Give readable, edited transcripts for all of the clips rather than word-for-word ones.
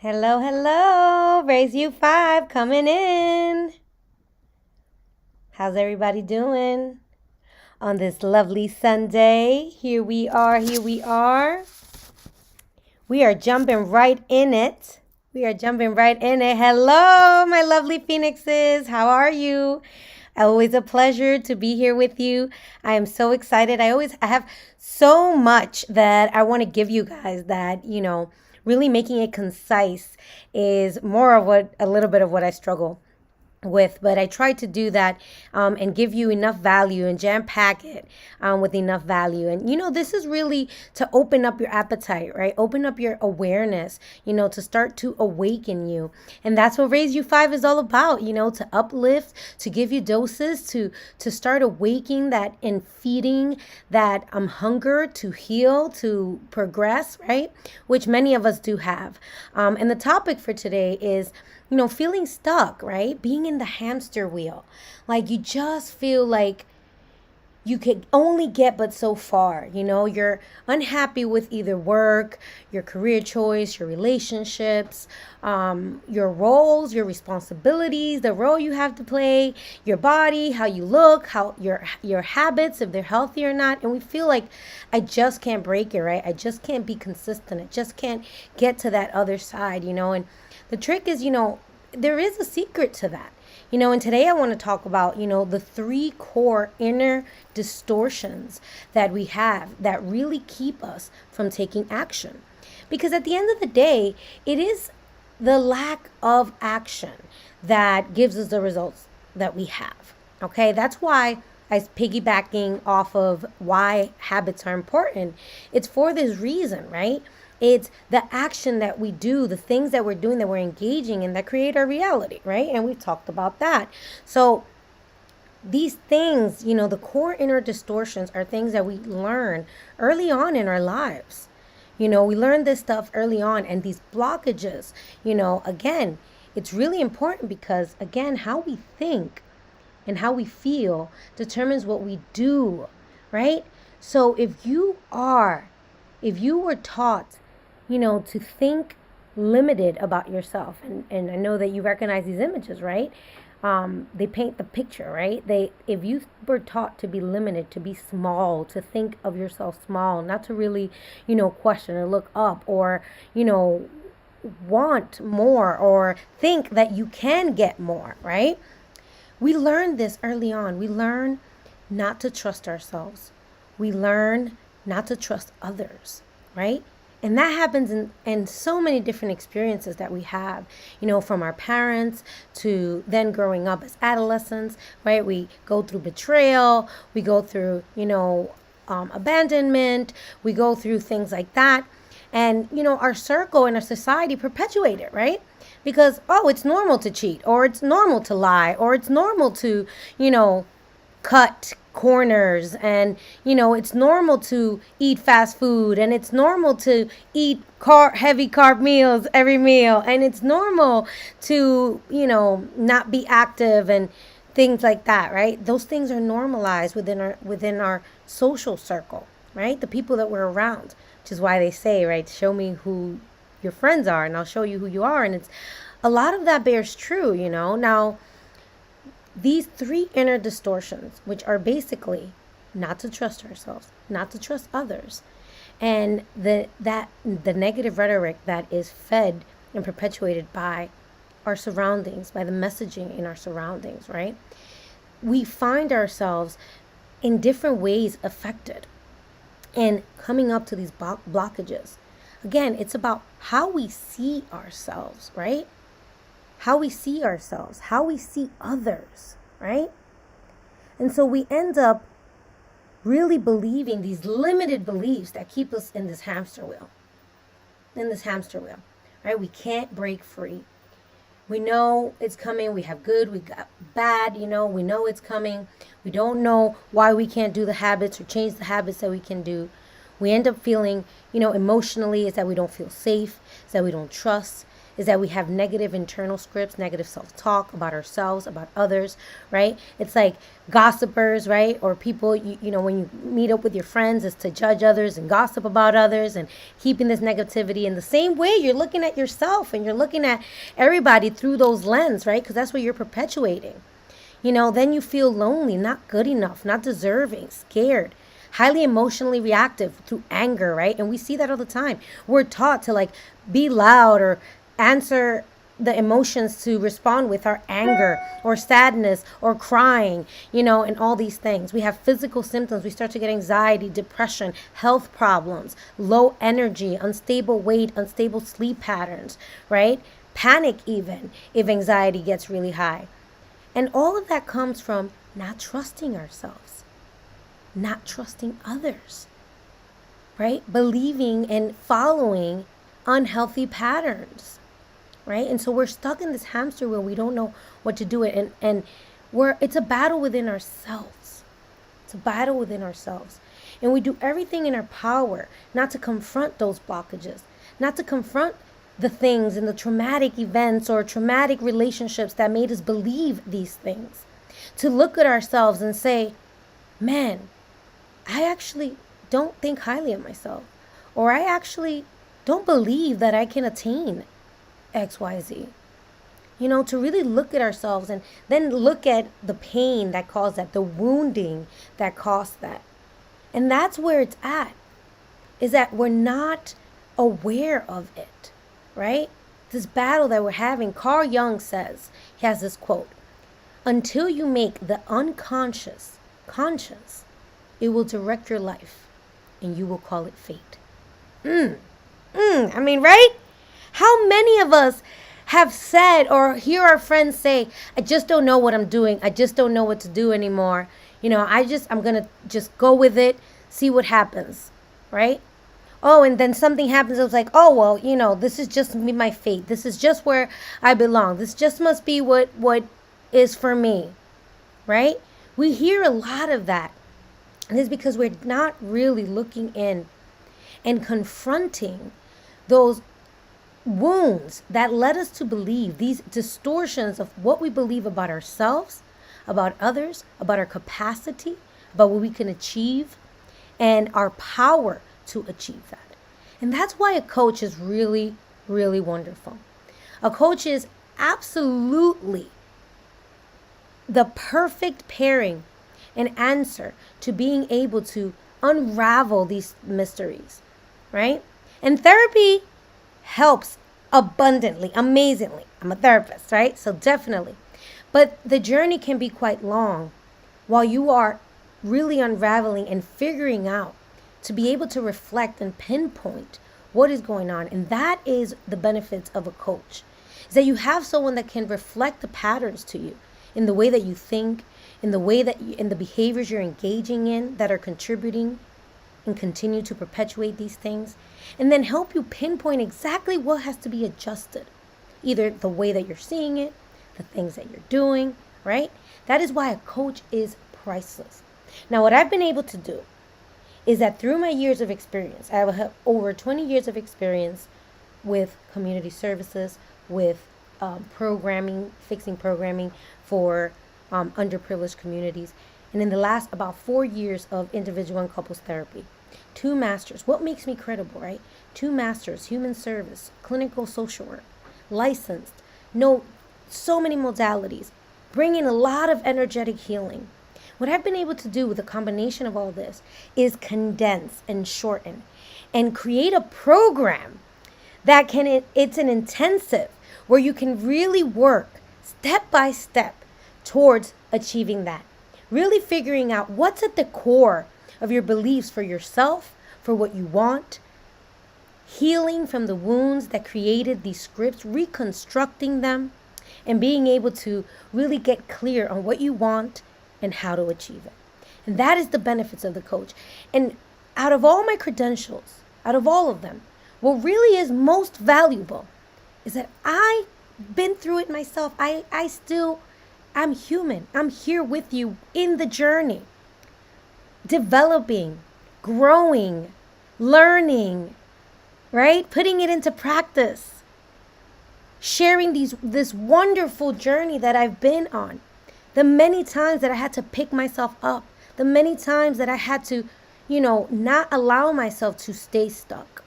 Hello, hello. Raise you five coming in. How's everybody doing on this lovely Sunday? Here we are. Here we are. We are jumping right in it. We are jumping right in it. Hello, my lovely phoenixes. How are you? Always a pleasure to be here with you. I am so excited. I have so much that I want to give you guys that, really making it concise is more of a little bit of what I struggle with, but I try to do that and give you enough value and jam pack it with enough value. And this is really to open up your appetite, right? Open up your awareness, to start to awaken you. And that's what Raise You Five is all about, to uplift, to give you doses, to start awakening that and feeding that hunger to heal, to progress, right? Which many of us do have. And the topic for today is feeling stuck, right? Being in the hamster wheel. Like you just feel like you could only get but so far. You're unhappy with either work, your career choice, your relationships, your roles, your responsibilities, the role you have to play, your body, how you look, how your habits, if they're healthy or not. And we feel like I just can't break it, right? I just can't be consistent. I just can't get to that other side, and the trick is, there is a secret to that. And today I want to talk about, the three core inner distortions that we have that really keep us from taking action. Because at the end of the day, it is the lack of action that gives us the results that we have. Okay, that's why I was piggybacking off of why habits are important. It's for this reason, right? It's the action that we do, the things that we're doing, that we're engaging in, that create our reality, right? And we've talked about that. So these things, the core inner distortions are things that we learn early on in our lives. We learn this stuff early on, and these blockages, again, it's really important because, again, how we think and how we feel determines what we do, right? So if you were taught to think limited about yourself. And I know that you recognize these images, right? They paint the picture, right? If you were taught to be limited, to be small, to think of yourself small, not to really, question or look up or, want more or think that you can get more, right? We learn this early on. We learn not to trust ourselves. We learn not to trust others, right? And that happens in so many different experiences that we have, from our parents to then growing up as adolescents, right? We go through betrayal, we go through, abandonment, we go through things like that. And, our circle and our society perpetuate it, right? Because, it's normal to cheat, or it's normal to lie, or it's normal to, cut corners, and it's normal to eat fast food, and it's normal to eat heavy carb meals every meal, and it's normal to not be active and things like that, right? Those things are normalized within our social circle, right? The people that we're around, which is why they say, right, show me who your friends are and I'll show you who you are. And it's a lot of that bears true. Now these three inner distortions, which are basically not to trust ourselves, not to trust others, and the negative rhetoric that is fed and perpetuated by our surroundings, by the messaging in our surroundings, right? We find ourselves in different ways affected and coming up to these blockages. Again, it's about how we see ourselves, right? How we see ourselves, how we see others, right? And so we end up really believing these limited beliefs that keep us in this hamster wheel, right? We can't break free. We know it's coming. We have good, we got bad, we know it's coming. We don't know why we can't do the habits or change the habits that we can do. We end up feeling, emotionally, is that we don't feel safe, is that we don't trust, is that we have negative internal scripts, negative self-talk about ourselves, about others, right? It's like gossipers, right? Or people, you know, when you meet up with your friends, is to judge others and gossip about others and keeping this negativity. In the same way, you're looking at yourself and you're looking at everybody through those lenses, right? Because that's what you're perpetuating. You know, then you feel lonely, not good enough, not deserving, scared, highly emotionally reactive through anger, right? And we see that all the time. We're taught to like be loud or answer the emotions to respond with our anger or sadness or crying, you know, and all these things. We have physical symptoms. We start to get anxiety, depression, health problems, low energy, unstable weight, unstable sleep patterns, right? Panic even if anxiety gets really high. And all of that comes from not trusting ourselves, not trusting others, right? Believing and following unhealthy patterns, right? And so we're stuck in this hamster wheel. We don't know what to do it. And it's a battle within ourselves. It's a battle within ourselves. And we do everything in our power not to confront those blockages, not to confront the things and the traumatic events or traumatic relationships that made us believe these things. To look at ourselves and say, man, I actually don't think highly of myself. Or I actually don't believe that I can attain XYZ. You know, to really look at ourselves and then look at the pain that caused that, the wounding that caused that. And that's where it's at, is that we're not aware of it, right? This battle that we're having. Carl Jung says, he has this quote, until you make the unconscious conscious, it will direct your life and you will call it fate. I mean, right? How many of us have said or hear our friends say, I just don't know what I'm doing. I just don't know what to do anymore. You know, I'm going to just go with it, see what happens, right? Oh, and then something happens. I was like, oh, well, you know, this is just my fate. This is just where I belong. This just must be what is for me, right? We hear a lot of that. And it's because we're not really looking in and confronting those wounds that led us to believe, these distortions of what we believe about ourselves, about others, about our capacity, about what we can achieve, and our power to achieve that. And that's why a coach is really, really wonderful. A coach is absolutely the perfect pairing and answer to being able to unravel these mysteries, right? And therapy helps abundantly, amazingly. I'm a therapist, right? So definitely. But the journey can be quite long while you are really unraveling and figuring out to be able to reflect and pinpoint what is going on. And that is the benefits of a coach, is that you have someone that can reflect the patterns to you in the way that you think, in the way that in the behaviors you're engaging in that are contributing and continue to perpetuate these things, and then help you pinpoint exactly what has to be adjusted, either the way that you're seeing it, the things that you're doing, right? That is why a coach is priceless. Now, what I've been able to do is that through my years of experience, I have over 20 years of experience with community services, with fixing programming for underprivileged communities. And in the last about 4 years of individual and couples therapy, 2 masters. What makes me credible, right? 2 masters, human service, clinical social work, licensed, know so many modalities, bringing a lot of energetic healing. What I've been able to do with a combination of all this is condense and shorten and create a program that it's an intensive where you can really work step by step towards achieving that. Really figuring out what's at the core of your beliefs for yourself, for what you want, healing from the wounds that created these scripts, reconstructing them, and being able to really get clear on what you want and how to achieve it. And that is the benefits of the coach. And out of all my credentials, out of all of them, what really is most valuable is that I've been through it myself. I'm human. I'm here with you in the journey, developing, growing, learning, right? Putting it into practice. sharing this wonderful journey that I've been on. The many times that I had to pick myself up. The many times that I had to, not allow myself to stay stuck.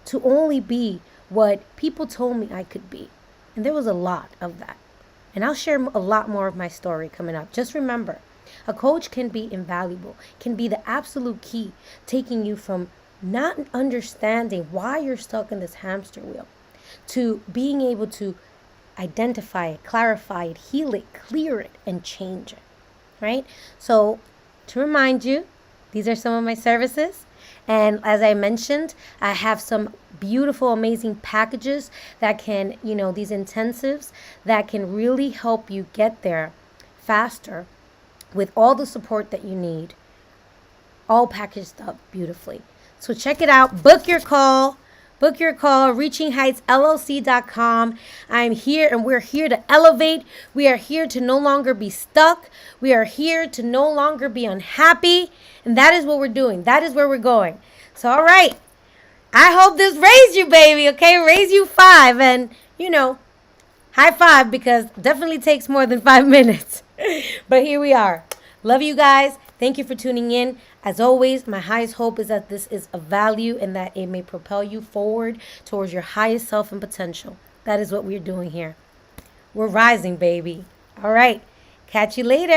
To only be what people told me I could be. And there was a lot of that. And I'll share a lot more of my story coming up. Just remember, a coach can be invaluable, can be the absolute key, taking you from not understanding why you're stuck in this hamster wheel to being able to identify it, clarify it, heal it, clear it, and change it, right? So to remind you, these are some of my services. And as I mentioned, I have some beautiful, amazing packages that can, these intensives that can really help you get there faster with all the support that you need, all packaged up beautifully. So check it out. Book your call, reachingheightsllc.com. I'm here and we're here to elevate. We are here to no longer be stuck. We are here to no longer be unhappy. And that is what we're doing. That is where we're going. So, all right. I hope this raised you, baby. Okay, raise you 5. And, high five, because it definitely takes more than 5 minutes. But here we are. Love you guys. Thank you for tuning in. As always, my highest hope is that this is of value and that it may propel you forward towards your highest self and potential. That is what we're doing here. We're rising, baby. All right. Catch you later.